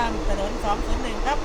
ามถนน201ครับ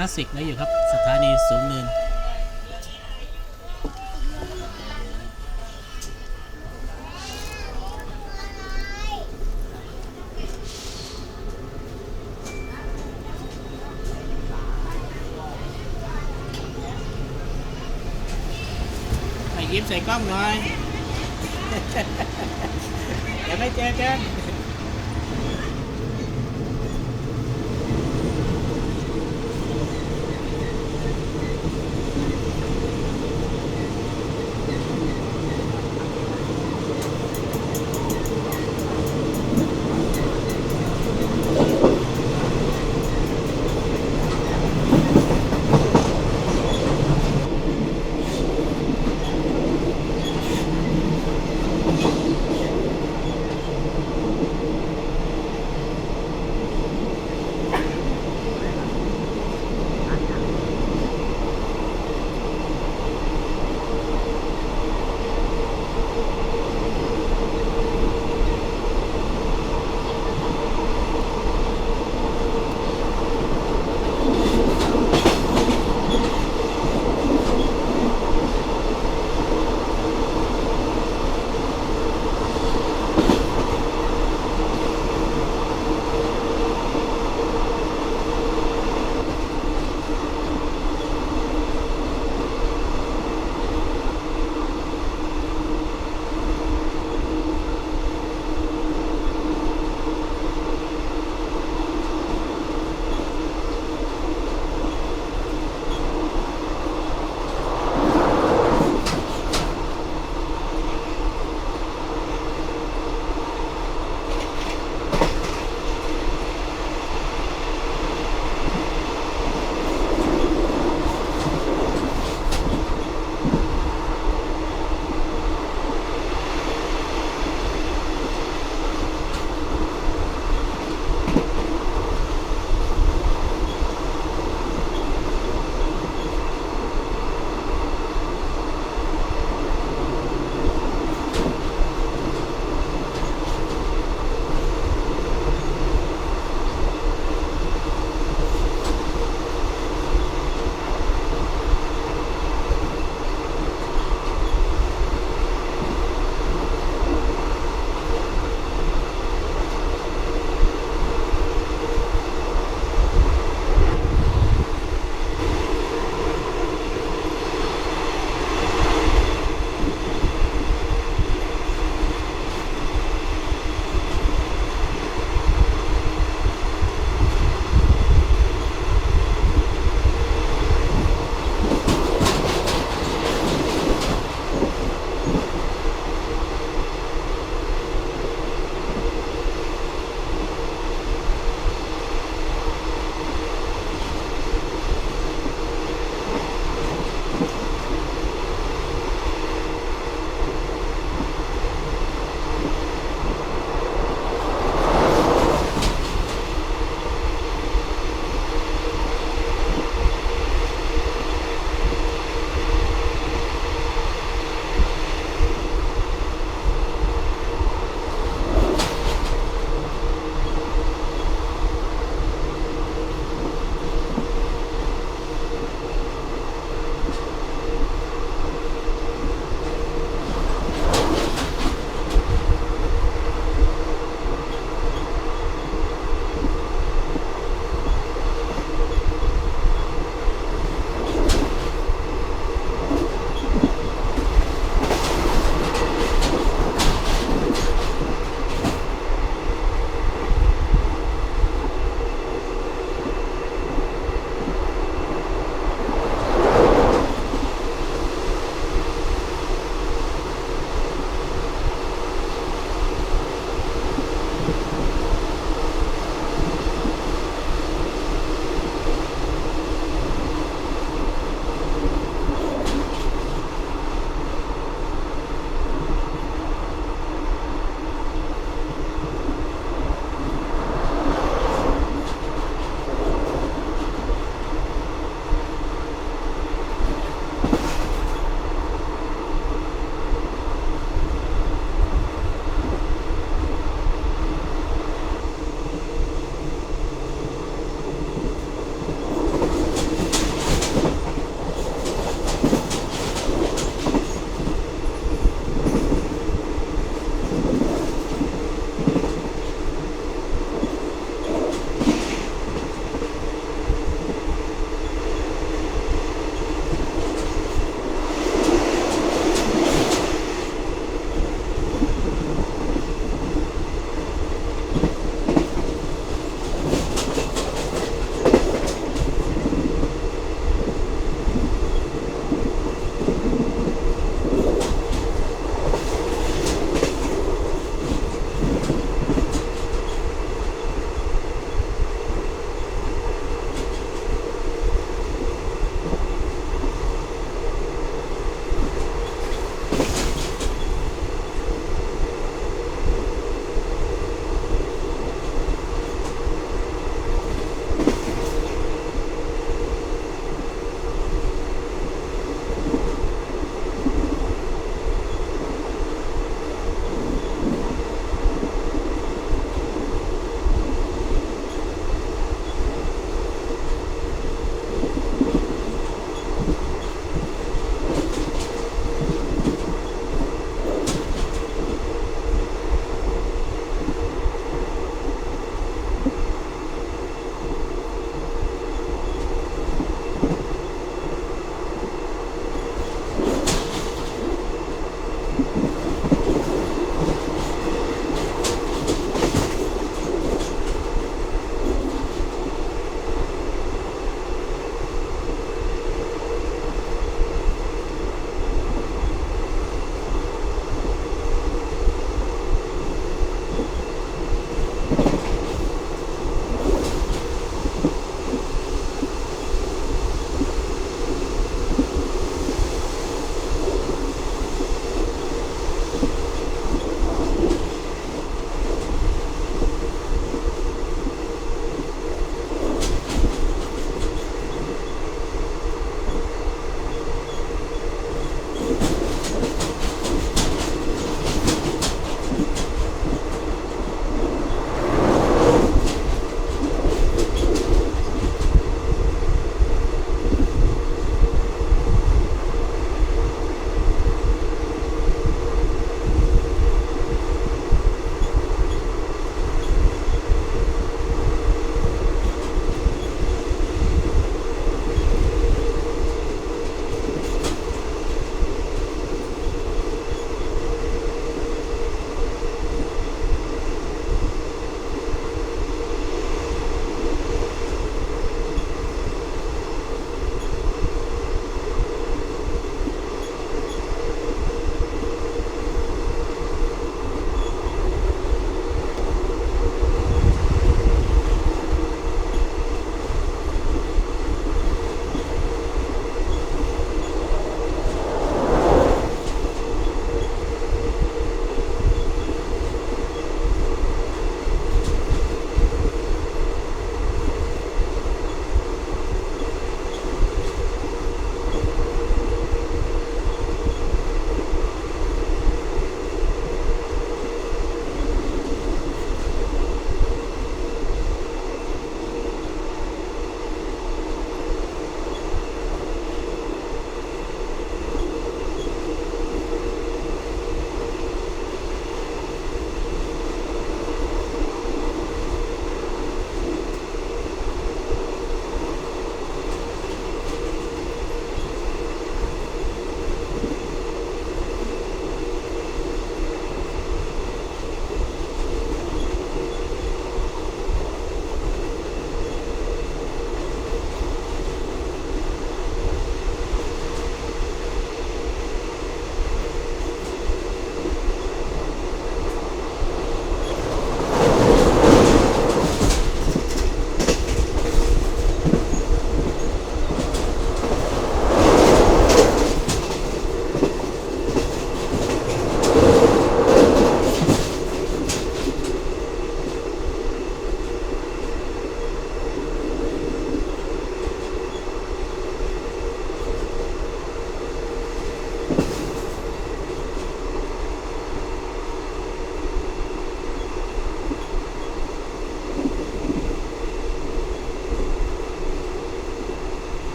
ลาสสิกไว้อยู่ครับสถานีสูงเนินยิ้มใส่กล้องหน่อยเดี๋ยวไม่เจอกัน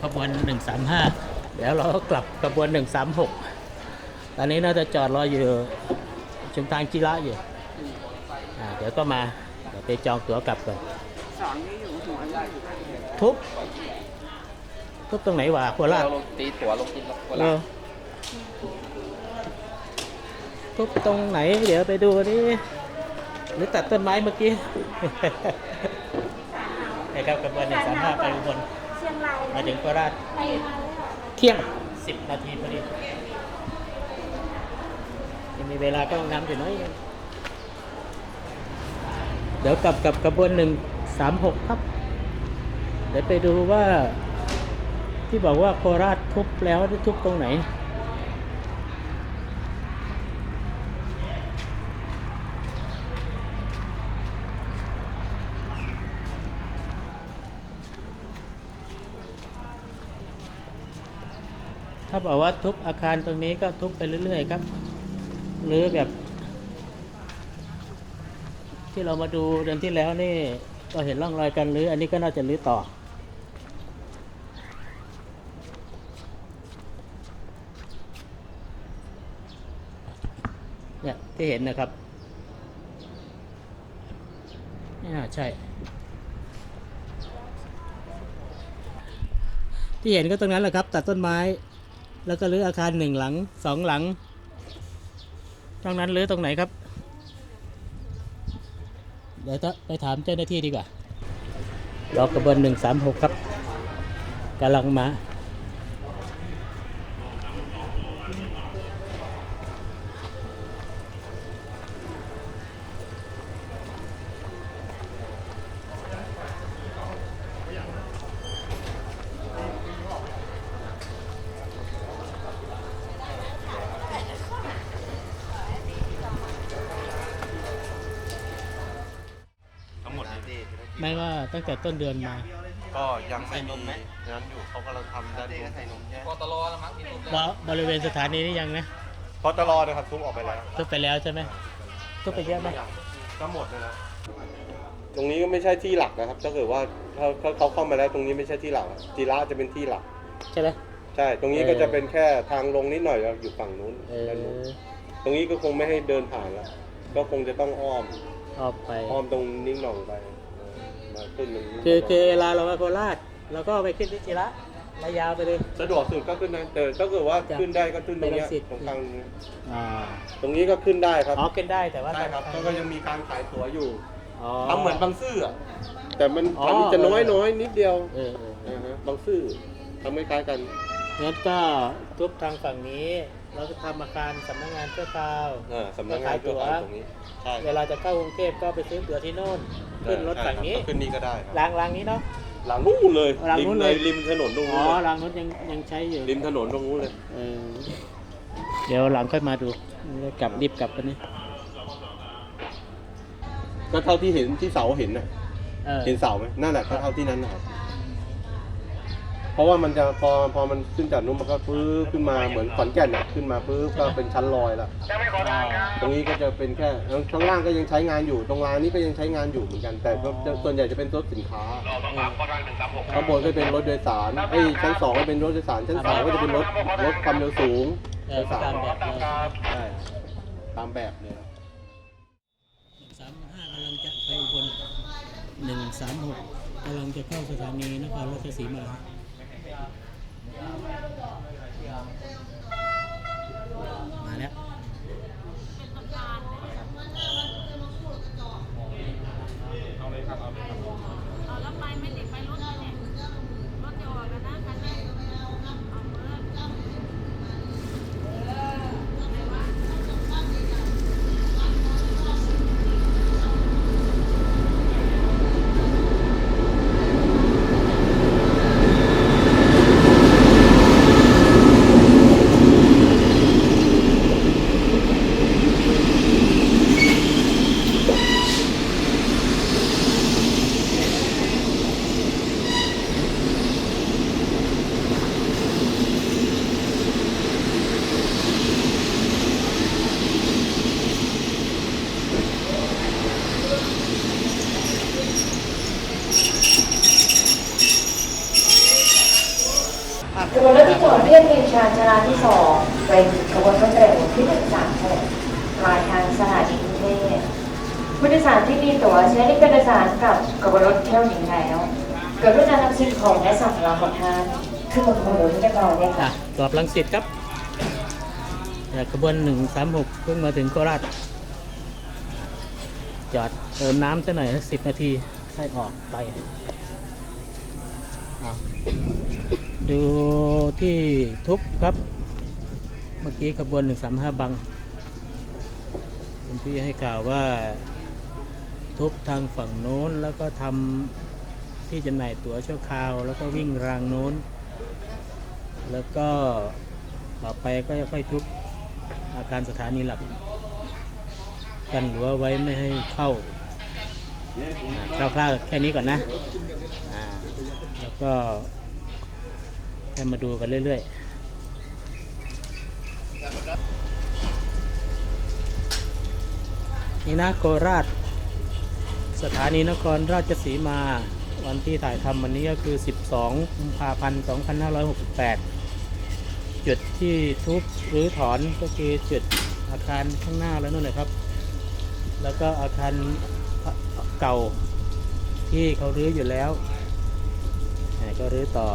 ขบวน 135 เดี๋ยวเราก็กลับขบวน 136 ตอนนี้น่าจะจอดรออยู่ชุมทางจิระอยู่เดี๋ยวก็มาเดี๋ยวไปจองตั๋วกลับก่อนทุบตรงไหนวะโคราช เราตีตั๋วลงกินโค เอ ราช อทุบตรงไหนเดี๋ยวไปดูดิหรือตัดต้นไม้เมื่อกี้ นะครับขบวน 135 ไปอุบลมาถึงโคราชเที่ยง 10 นาทีพอดียังมีเวลาก็น้ำอยู่น้อยเดี๋ยวกลับกับขบวน 136 ครับ เดี๋ยวไปดูว่าที่บอกว่าโคราชทุบแล้วทุบตรงไหนถ้าบอกว่าทุบอาคารตรงนี้ก็ทุบไปเรื่อยๆครับหรือแบบที่เรามาดูเดือนที่แล้วนี่ก็เห็นร่องรอยกันรื้ออันนี้ก็น่าจะรื้อต่อเนี่ยที่เห็นนะครับนี่น่าใช่ที่เห็นก็ตรงนั้นแหละครับตัดต้นไม้แล้วก็รื้ออาคาร1 หลัง 2 หลังตรงนั้นรื้อตรงไหนครับเดี๋ยวจะไปถามเจ้าหน้าที่ดีกว่ารอกระบวน 136 ครับกำลังมาไม่ว่าตั้งแต่ต้นเดือนมา ก็ยังไม่มีนั้นอยู่เขากำลังทำด้านนู้น พอตลอแล้วมั้งที่นุ่ม บริเวณสถานีนี่ยังนะ พอตลอนะครับทุบออกไปแล้ว ทุบไปแล้วใช่ไหมทุบไปเยอะไหม ก็หมดเลยนะตรงนี้ก็ไม่ใช่ที่หลักนะครับถ้าเกิดว่าเขาเข้ามาแล้วตรงนี้ไม่ใช่ที่หลักจีระจะเป็นที่หลัก ใช่ไหม ใช่ตรงนี้ก็จะเป็นแค่ทางลงนิดหน่อยแล้วอยู่ฝั่งนู้น เอ ด้านนู้น อ ตรงนี้ก็คงไม่ให้เดินผ่านแล้วก็คงจะต้องอ้อม ออกไป ตรงนิ่งหน่องไปมาขึ้นตรงนี้ คือเวลาเรามาโคราชเราก็ไปขึ้นที่จิระระยาวไปเลย สะดวกสุดก็ขึ้นนะแต่ถ้าเกิดว่าขึ้นได้ก็ขึ้นตรงเนี้ย ไปรังสิต ตรงกลางนี้ อ่า ตรงนี้ก็ขึ้นได้ครับ อ๋อขึ้นได้แต่ว่า ใช่ครับก็ยังมีการขายตั๋วอยู่ อ๋อ ทำเหมือนบางซื่ออะแต่มัน อ๋อ ทำจะน้อยนิดเดียว เออ บางซื่อทำไม่คล้ายกัน งั้นก็ทุบทางฝั่งนี้เราก็ทำอาคารสำนักงานชั่วคราว สำนักงานตัวตรงนี้ใช่ เวลาจะเข้ากรุงเทพก็ไปซื้อตั๋วที่โน่นขึ้นรถฝั่งนี้ ขึ้นนี่ก็ได้ครับ รางนี้เนาะ หลังนู้นเลย หลังนู้นเลย ริมถนนตรง อ๋ นู้ อน เลย รางนู้นยังใช้อยู่ ริมถนนตรงนู้นเลย เออเดี๋ยวหลังค่อยมาดูกลับรีบกลับกันนี่ ก็เท่าที่เห็นที่เสาเห็นนะ เออ เห็นเสาไหมนั่นแหละก็เท่าที่นั้นนะครับเพราะว่ามันจะพอมันขึ้นจากนู้นมันก็ปื้อขึ้นมาเหมือนขอนแก่นน่ะขึ้นมาปื้อก็เป็นชั้นลอยแล้วตรงนี้ก็จะเป็นแค่ข้างล่างก็ยังใช้งานอยู่ตรงรางนี้ก็ยังใช้งานอยู่เหมือนกันแต่ก็ส่วนใหญ่จะเป็นรถสินค้าข้างบนก็เป็นรถโดยสารชั้น2ก็เป็นรถโดยสารชั้น3ก็จะเป็นรถความเร็วสูง ตามแบบเลย ใช่ตามแบบเลย 135กำลังจะไปอุบล136กำลังจะเข้าสถานีนครราชสีมามาแล้ว ขบวนรถที่จอดเรียบเรียงชานชาลาที่2เป็นขบวนรถเร็วที่136ปลายทางสถานีกรุงเทพผู้โดยสารที่มีตั๋วใช้ในการโดยสารกับขบวนรถเที่ยวนี้แล้วกรุณานำสิ่งของและสัมภาระของท่านขึ้นบนขบวนรถเรียบร้อยเลยค่ะ กรอบรังสิตครับขบวน136เพิ่งมาถึงโคราชจอดเติมน้ำสักหน่อย10 นาทีให้ออกไปดูที่ทุบครับเมื่อกี้ขบวน135บังคุณพี่ให้กล่าวว่าทุบทางฝั่งโน้นแล้วก็ทำที่จำหน่ายตั๋วชั่วคราวแล้วก็วิ่งรางโน้นแล้วก็ต่อไปก็จะค่อยทุบอาคารสถานีหลักกันรั้วไว้ไม่ให้เข้าคร่าวๆแค่นี้ก่อนนะแล้วก็แค่มาดูกันเรื่อยๆนี่นะโคราชสถานีนครราชสีมาวันที่ถ่ายทำวันนี้ก็คือ12 กุมภาพันธ์ 2568จุดที่ทุบหรือถอนก็คือจุดอาคารข้างหน้าแล้วนู่นเลยครับแล้วก็อาคารเก่าที่เขารื้ออยู่แล้วก็รื้อต่อ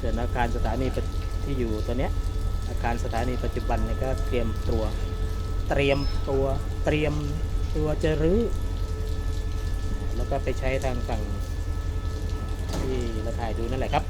ส่วนอาคารสถานีที่อยู่ตัวเนี้ยอาคารสถานีปัจจุบันเนี่ยก็เตรียมตัวจะรื้อแล้วก็ไปใช้ทางฝั่งที่เราถ่ายดูนั่นแหละครับ